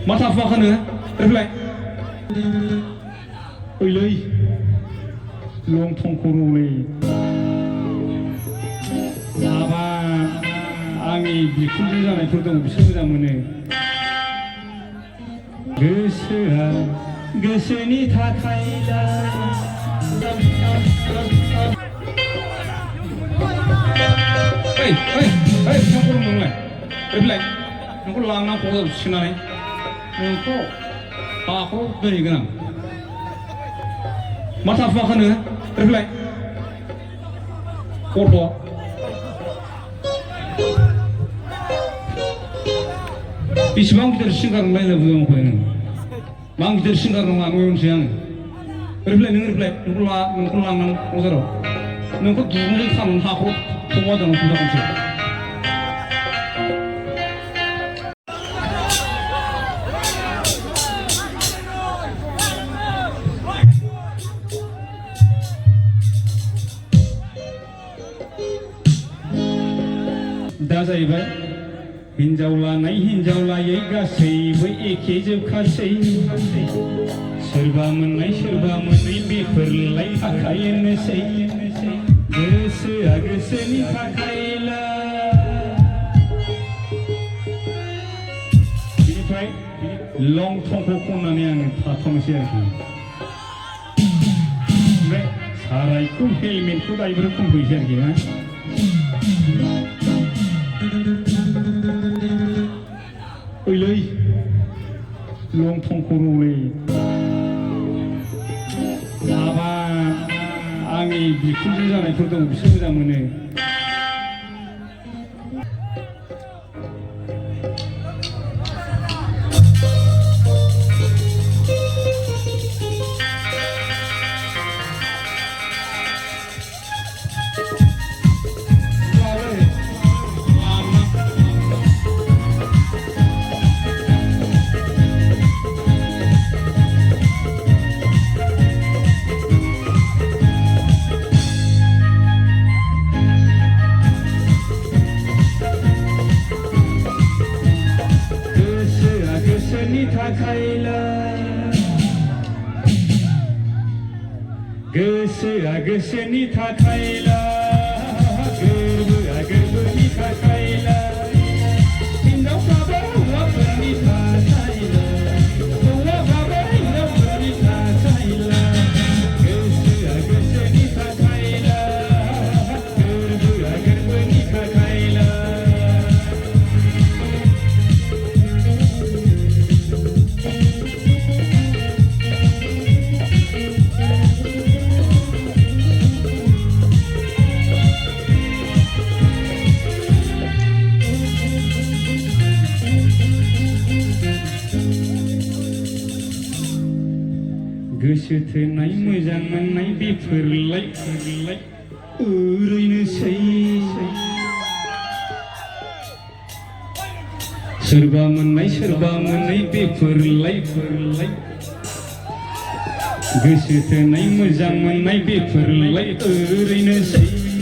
मा थाफाखो नोङो रिप्लाय ओइलै लं थंखर'लै माबा आंनि बिखुनजो जानायफोर दं बिसोर मोजां मोनो गोसोआ गोसोनि थाखायला नोंखौ नोंलाय रिप्लाय नोंखौ लांना क'क्राझार थिखोनानै नोंखौ हाखौ दोनहैगोन आं मा थाफाखो नोङो रिप्लाय गथ' बेसेबां गिदिर सिंगार नंलाय होनना बुङो आंखौ नों मा गिदिर सिंगार नङा नुयोनोसै आङो रिप्लाय नोंखौ लांनानै क'क्राझाराव नोंखौ दुरुंजों खानानै हाखौ थमा दोननानै खुदा खनसे दा जाहैबाय हिन्जाव लानाय हिन्जाव लायै गासैबो एखे जोबखासै सोरबा मोननै बेफोरलाय थाखायोनोसै गोसोआ गोसोनि थाखायला बिनिफ्राय लं थंखौ खननानै आङो थाथ'नोसै आरोखि ओमफ्राय सारायखौ हेलमेटखौ दाइबो खनफैसै आरोखि ना ओइलै लं थंखर'लै माबा आंनि बिखुनजो जानायफोर दं बिसोर मोजां मोनो गोसोआ गोसोनि थाखायला गोरबोआ गोरबोनि थाखायला हिन्जावफ्राबो हौवाफोरनि थाखायला हौवाफ्राबो हिन्जावफोरनि थाखायला गोसोआ गोसोनि थाखायला गोरबोआ गोरबोनि थाखायला गोसो थोनाय मोजां मोननाय बेफोरलाय ओरैनोसै सोरबा मोननै बेफोरलाय गोसो थोनाय मोजां मोननाय बेफोरलाय ओरैनोसै